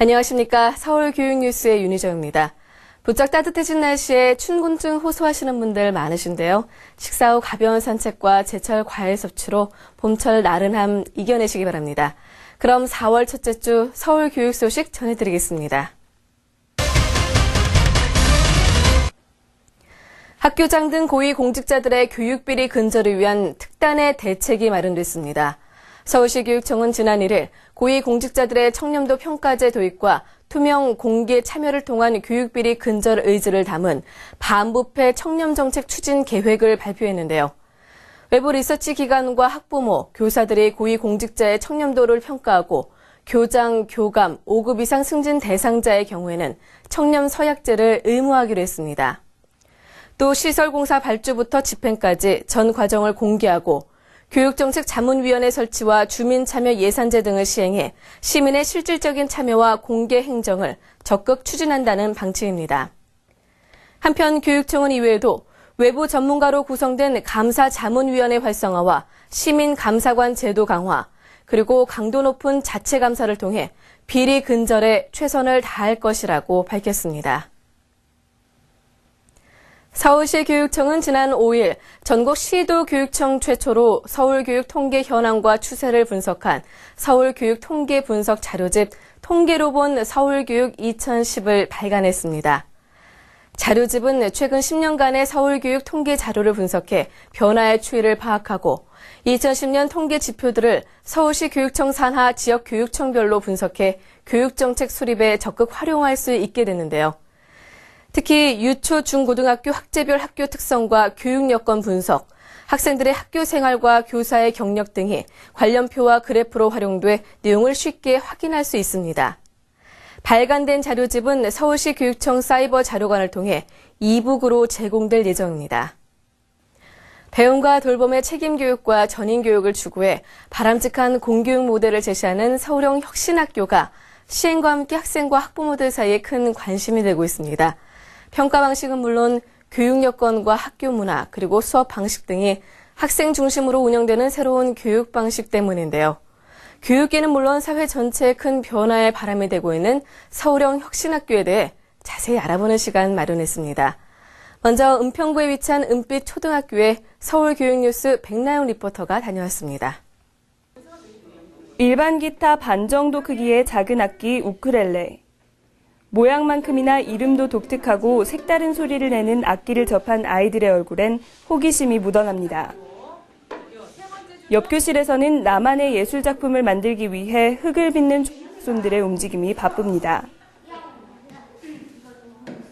안녕하십니까. 서울교육뉴스의 윤희정입니다. 부쩍 따뜻해진 날씨에 춘곤증 호소하시는 분들 많으신데요. 식사 후 가벼운 산책과 제철 과일 섭취로 봄철 나른함 이겨내시기 바랍니다. 그럼 4월 첫째 주 서울교육 소식 전해드리겠습니다. 학교장 등 고위공직자들의 교육비리 근절을 위한 특단의 대책이 마련됐습니다. 서울시 교육청은 지난 1일 고위공직자들의 청렴도 평가제 도입과 투명 공개 참여를 통한 교육비리 근절 의지를 담은 반부패 청렴정책 추진 계획을 발표했는데요. 외부 리서치 기관과 학부모, 교사들이 고위공직자의 청렴도를 평가하고 교장, 교감, 5급 이상 승진 대상자의 경우에는 청렴 서약제를 의무화하기로 했습니다. 또 시설공사 발주부터 집행까지 전 과정을 공개하고 교육정책자문위원회 설치와 주민참여 예산제 등을 시행해 시민의 실질적인 참여와 공개 행정을 적극 추진한다는 방침입니다. 한편 교육청은 이외에도 외부 전문가로 구성된 감사자문위원회 활성화와 시민감사관 제도 강화, 그리고 강도 높은 자체감사를 통해 비리 근절에 최선을 다할 것이라고 밝혔습니다. 서울시 교육청은 지난 5일 전국 시도교육청 최초로 서울교육 통계 현황과 추세를 분석한 서울교육 통계 분석 자료집 통계로 본 서울교육 2010을 발간했습니다. 자료집은 최근 10년간의 서울교육 통계 자료를 분석해 변화의 추이를 파악하고 2010년 통계 지표들을 서울시 교육청 산하 지역교육청별로 분석해 교육정책 수립에 적극 활용할 수 있게 됐는데요. 특히 유초, 중고등학교 학제별 학교 특성과 교육 여건 분석, 학생들의 학교 생활과 교사의 경력 등이 관련표와 그래프로 활용돼 내용을 쉽게 확인할 수 있습니다. 발간된 자료집은 서울시 교육청 사이버 자료관을 통해 이북으로 제공될 예정입니다. 배움과 돌봄의 책임 교육과 전인 교육을 추구해 바람직한 공교육 모델을 제시하는 서울형 혁신학교가 시행과 함께 학생과 학부모들 사이에 큰 관심이 되고 있습니다. 평가 방식은 물론 교육 여건과 학교 문화 그리고 수업 방식 등이 학생 중심으로 운영되는 새로운 교육 방식 때문인데요. 교육계는 물론 사회 전체에 큰 변화의 바람이 되고 있는 서울형 혁신학교에 대해 자세히 알아보는 시간 마련했습니다. 먼저 은평구에 위치한 은빛 초등학교에 서울교육뉴스 백나영 리포터가 다녀왔습니다. 일반 기타 반 정도 크기의 작은 악기 우쿨렐레. 모양만큼이나 이름도 독특하고 색다른 소리를 내는 악기를 접한 아이들의 얼굴엔 호기심이 묻어납니다. 옆 교실에서는 나만의 예술작품을 만들기 위해 흙을 빚는 손들의 움직임이 바쁩니다.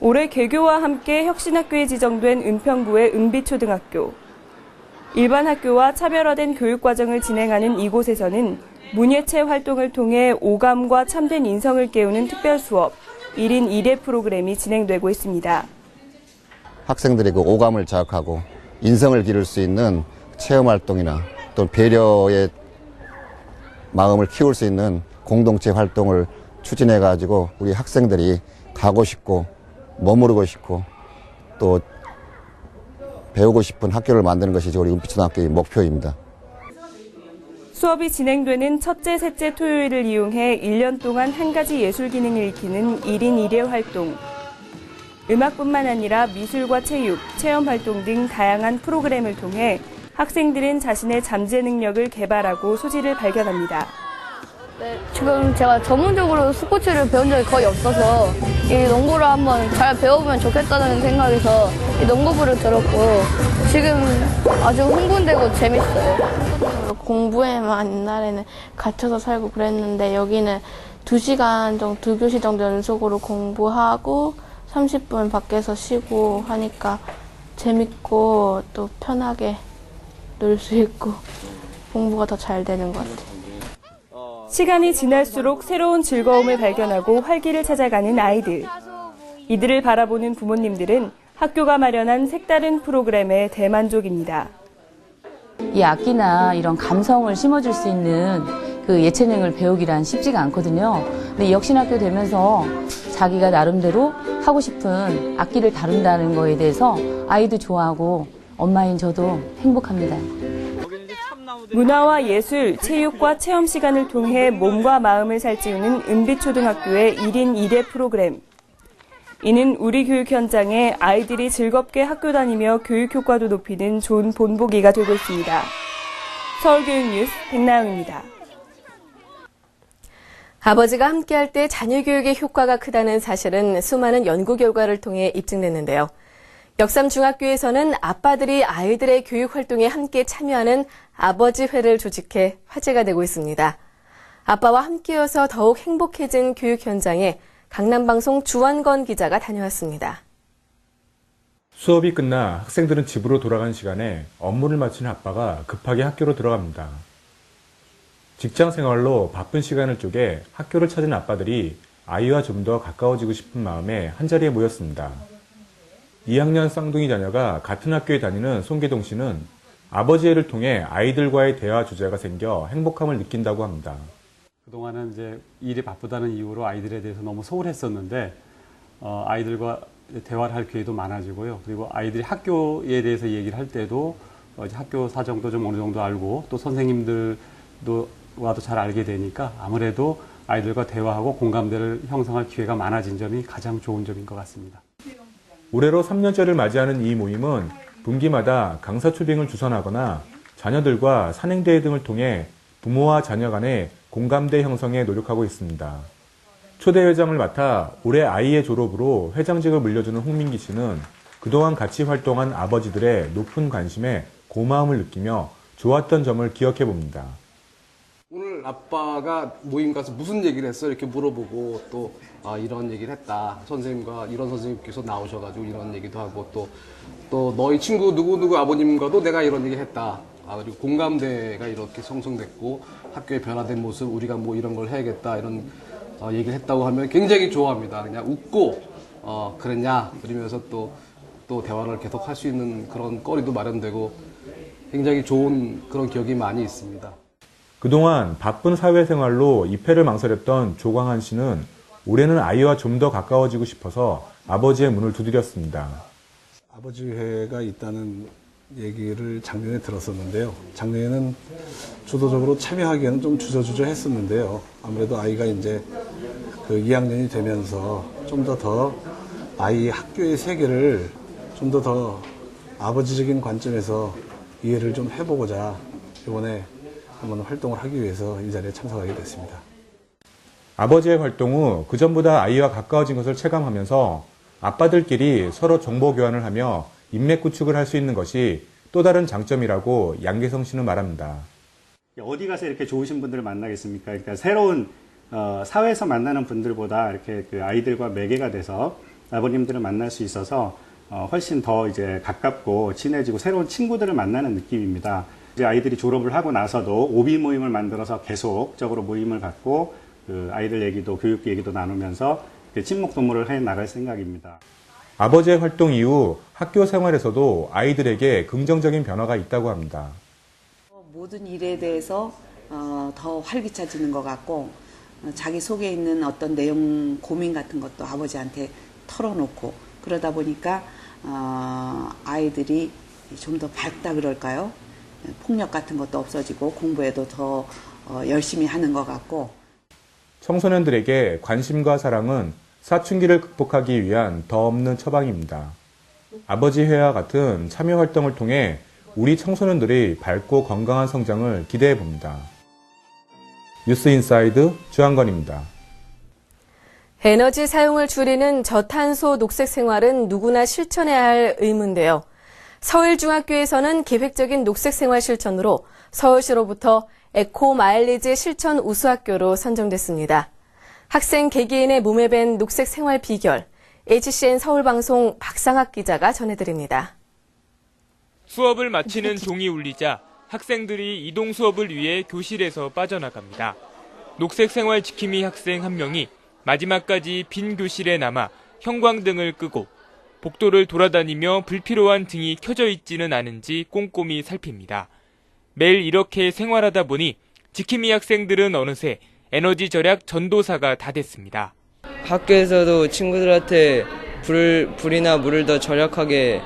올해 개교와 함께 혁신학교에 지정된 은평구의 은빛초등학교. 일반 학교와 차별화된 교육과정을 진행하는 이곳에서는 문예체 활동을 통해 오감과 참된 인성을 깨우는 특별 수업, 1인 1회 프로그램이 진행되고 있습니다. 학생들의 그 오감을 자극하고 인성을 기를 수 있는 체험활동이나 또 배려의 마음을 키울 수 있는 공동체 활동을 추진해가지고 우리 학생들이 가고 싶고 머무르고 싶고 또 배우고 싶은 학교를 만드는 것이 우리 은빛초등학교의 목표입니다. 수업이 진행되는 첫째, 셋째 토요일을 이용해 1년 동안 한 가지 예술 기능을 익히는 1인 1회 활동. 음악뿐만 아니라 미술과 체육, 체험 활동 등 다양한 프로그램을 통해 학생들은 자신의 잠재 능력을 개발하고 소질을 발견합니다. 네, 지금 제가 전문적으로 스포츠를 배운 적이 거의 없어서 이 농구를 한번 잘 배워보면 좋겠다는 생각에서 이 농구부를 들었고 지금 아주 흥분되고 재밌어요. 공부에만 옛날에는 갇혀서 살고 그랬는데 여기는 2시간 정도, 2교시 정도 연속으로 공부하고 30분 밖에서 쉬고 하니까 재밌고 또 편하게 놀 수 있고 공부가 더 잘 되는 것 같아요. 시간이 지날수록 새로운 즐거움을 발견하고 활기를 찾아가는 아이들. 이들을 바라보는 부모님들은 학교가 마련한 색다른 프로그램에 대만족입니다. 이 악기나 이런 감성을 심어줄 수 있는 그 예체능을 배우기란 쉽지가 않거든요. 근데 이 혁신학교 되면서 자기가 나름대로 하고 싶은 악기를 다룬다는 거에 대해서 아이도 좋아하고 엄마인 저도 행복합니다. 문화와 예술, 체육과 체험 시간을 통해 몸과 마음을 살찌우는 은빛초등학교의 1인 1회 프로그램. 이는 우리 교육 현장에 아이들이 즐겁게 학교 다니며 교육 효과도 높이는 좋은 본보기가 되고 있습니다. 서울교육뉴스 백나영입니다. 아버지가 함께할 때 자녀 교육의 효과가 크다는 사실은 수많은 연구 결과를 통해 입증됐는데요. 역삼중학교에서는 아빠들이 아이들의 교육 활동에 함께 참여하는 아버지회를 조직해 화제가 되고 있습니다. 아빠와 함께여서 더욱 행복해진 교육 현장에 강남방송 주원건 기자가 다녀왔습니다. 수업이 끝나 학생들은 집으로 돌아간 시간에 업무를 마치는 아빠가 급하게 학교로 들어갑니다. 직장 생활로 바쁜 시간을 쪼개 학교를 찾은 아빠들이 아이와 좀 더 가까워지고 싶은 마음에 한자리에 모였습니다. 2학년 쌍둥이 자녀가 같은 학교에 다니는 송계동 씨는 아버지 회를 통해 아이들과의 대화 주제가 생겨 행복함을 느낀다고 합니다. 그동안은 이제 일이 바쁘다는 이유로 아이들에 대해서 너무 소홀했었는데 아이들과 대화를 할 기회도 많아지고요. 그리고 아이들이 학교에 대해서 얘기를 할 때도 이제 학교 사정도 좀 어느 정도 알고 또 선생님들과도 잘 알게 되니까 아무래도 아이들과 대화하고 공감대를 형성할 기회가 많아진 점이 가장 좋은 점인 것 같습니다. 올해로 3년째를 맞이하는 이 모임은 분기마다 강사 초빙을 주선하거나 자녀들과 산행대회 등을 통해 부모와 자녀 간의 공감대 형성에 노력하고 있습니다. 초대 회장을 맡아 올해 아이의 졸업으로 회장직을 물려주는 홍민기 씨는 그동안 같이 활동한 아버지들의 높은 관심에 고마움을 느끼며 좋았던 점을 기억해 봅니다. 오늘 아빠가 모임 가서 무슨 얘기를 했어? 이렇게 물어보고 또 이런 얘기를 했다. 선생님과 이런 선생님께서 나오셔가지고 이런 얘기도 하고 또 너희 친구 누구누구 아버님과도 내가 이런 얘기 했다. 그리고 공감대가 이렇게 형성됐고 학교의 변화된 모습 우리가 뭐 이런 걸 해야겠다 이런 얘기를 했다고 하면 굉장히 좋아합니다. 그냥 웃고 그랬냐 그러면서 또 대화를 계속 할 수 있는 그런 거리도 마련되고 굉장히 좋은 그런 기억이 많이 있습니다. 그동안 바쁜 사회생활로 입회를 망설였던 조광한 씨는 올해는 아이와 좀 더 가까워지고 싶어서 아버지의 문을 두드렸습니다. 아버지 회가 있다는 얘기를 작년에 들었었는데요. 작년에는 주도적으로 참여하기에는 좀 주저주저 했었는데요. 아무래도 아이가 이제 그 2학년이 되면서 좀 더 아이의 학교의 세계를 좀 더 아버지적인 관점에서 이해를 좀 해보고자 이번에 한번 활동을 하기 위해서 이 자리에 참석하게 됐습니다. 아버지의 활동 후 그전보다 아이와 가까워진 것을 체감하면서 아빠들끼리 서로 정보 교환을 하며 인맥 구축을 할 수 있는 것이 또 다른 장점이라고 양계성 씨는 말합니다. 어디 가서 이렇게 좋으신 분들을 만나겠습니까? 그러니까 새로운 사회에서 만나는 분들보다 이렇게 그 아이들과 매개가 돼서 아버님들을 만날 수 있어서 훨씬 더 이제 가깝고 친해지고 새로운 친구들을 만나는 느낌입니다. 이제 아이들이 졸업을 하고 나서도 오비 모임을 만들어서 계속적으로 모임을 갖고 그 아이들 얘기도 교육 얘기도 나누면서 친목 도모를 해 나갈 생각입니다. 아버지의 활동 이후 학교 생활에서도 아이들에게 긍정적인 변화가 있다고 합니다. 모든 일에 대해서 더 활기차지는 것 같고 자기 속에 있는 어떤 내용 고민 같은 것도 아버지한테 털어놓고 그러다 보니까 아이들이 좀 더 밝다 그럴까요? 폭력 같은 것도 없어지고 공부에도 더 열심히 하는 것 같고. 청소년들에게 관심과 사랑은 사춘기를 극복하기 위한 더 없는 처방입니다. 아버지 회와 같은 참여 활동을 통해 우리 청소년들의 밝고 건강한 성장을 기대해 봅니다. 뉴스 인사이드 주한건입니다. 에너지 사용을 줄이는 저탄소 녹색 생활은 누구나 실천해야 할 의무인데요. 서울중학교에서는 계획적인 녹색 생활 실천으로 서울시로부터 에코 마일리지 실천 우수학교로 선정됐습니다. 학생 개개인의 몸에 밴 녹색 생활 비결, HCN 서울방송 박상학 기자가 전해드립니다. 수업을 마치는 종이 울리자 학생들이 이동 수업을 위해 교실에서 빠져나갑니다. 녹색 생활 지킴이 학생 한 명이 마지막까지 빈 교실에 남아 형광등을 끄고 복도를 돌아다니며 불필요한 등이 켜져 있지는 않은지 꼼꼼히 살핍니다. 매일 이렇게 생활하다 보니 지킴이 학생들은 어느새 에너지 절약 전도사가 다 됐습니다. 학교에서도 친구들한테 불이나 물을 더 절약하게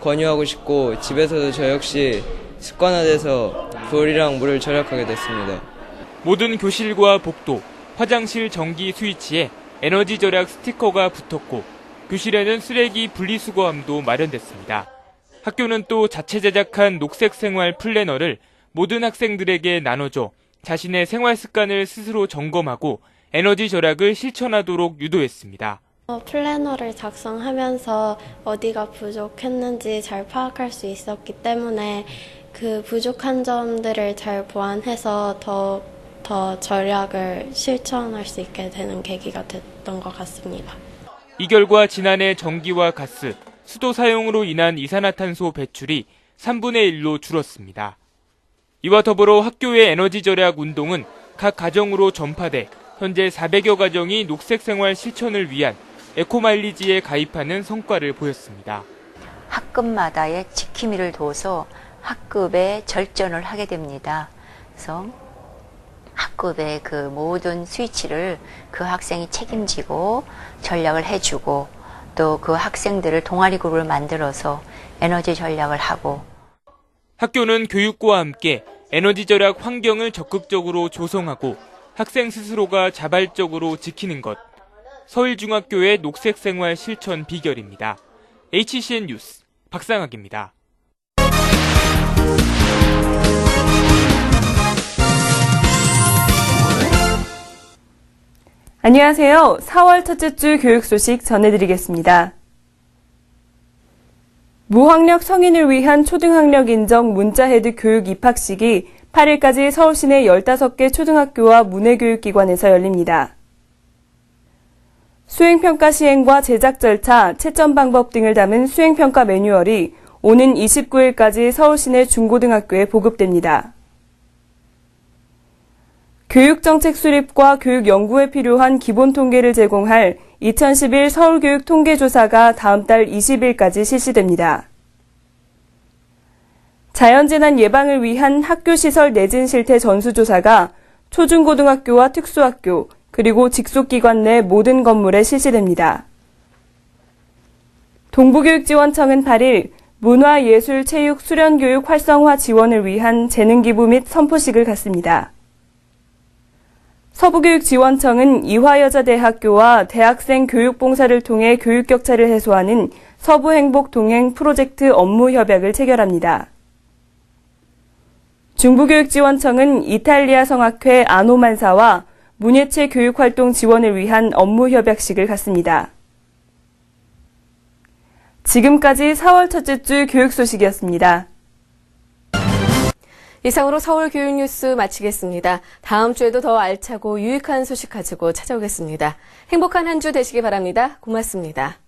권유하고 싶고 집에서도 저 역시 습관화돼서 불이랑 물을 절약하게 됐습니다. 모든 교실과 복도, 화장실 전기 스위치에 에너지 절약 스티커가 붙었고 교실에는 쓰레기 분리수거함도 마련됐습니다. 학교는 또 자체 제작한 녹색 생활 플래너를 모든 학생들에게 나눠줘 자신의 생활 습관을 스스로 점검하고 에너지 절약을 실천하도록 유도했습니다. 플래너를 작성하면서 어디가 부족했는지 잘 파악할 수 있었기 때문에 그 부족한 점들을 잘 보완해서 더 절약을 실천할 수 있게 되는 계기가 됐던 것 같습니다. 이 결과 지난해 전기와 가스, 수도 사용으로 인한 이산화탄소 배출이 3분의 1로 줄었습니다. 이와 더불어 학교의 에너지 절약 운동은 각 가정으로 전파돼 현재 400여 가정이 녹색 생활 실천을 위한 에코마일리지에 가입하는 성과를 보였습니다. 학급마다의 지킴이를 둬서 학급에 절전을 하게 됩니다. 그래서 학급의 그 모든 스위치를 그 학생이 책임지고 전략을 해주고 또 그 학생들을 동아리 그룹을 만들어서 에너지 전략을 하고 학교는 교육과 함께 에너지 절약 환경을 적극적으로 조성하고 학생 스스로가 자발적으로 지키는 것. 서울중학교의 녹색 생활 실천 비결입니다. HCN 뉴스 박상학입니다. 안녕하세요. 4월 첫째 주 교육 소식 전해드리겠습니다. 무학력 성인을 위한 초등학력 인정 문자헤드 교육 입학식이 8일까지 서울 시내 15개 초등학교와 문해교육기관에서 열립니다. 수행평가 시행과 제작 절차, 채점 방법 등을 담은 수행평가 매뉴얼이 오는 29일까지 서울 시내 중고등학교에 보급됩니다. 교육정책 수립과 교육 연구에 필요한 기본 통계를 제공할 2011 서울교육 통계조사가 다음 달 20일까지 실시됩니다. 자연재난 예방을 위한 학교시설 내진 실태 전수조사가 초중고등학교와 특수학교, 그리고 직속기관 내 모든 건물에 실시됩니다. 동부교육지원청은 8일 문화, 예술, 체육, 수련교육 활성화 지원을 위한 재능기부 및 선포식을 갖습니다. 서부교육지원청은 이화여자대학교와 대학생 교육봉사를 통해 교육격차를 해소하는 서부행복동행 프로젝트 업무 협약을 체결합니다. 중부교육지원청은 이탈리아 성악회 아노만사와 문예체 교육활동 지원을 위한 업무 협약식을 갖습니다. 지금까지 4월 첫째 주 교육 소식이었습니다. 이상으로 서울 교육 뉴스 마치겠습니다. 다음 주에도 더 알차고 유익한 소식 가지고 찾아오겠습니다. 행복한 한 주 되시기 바랍니다. 고맙습니다.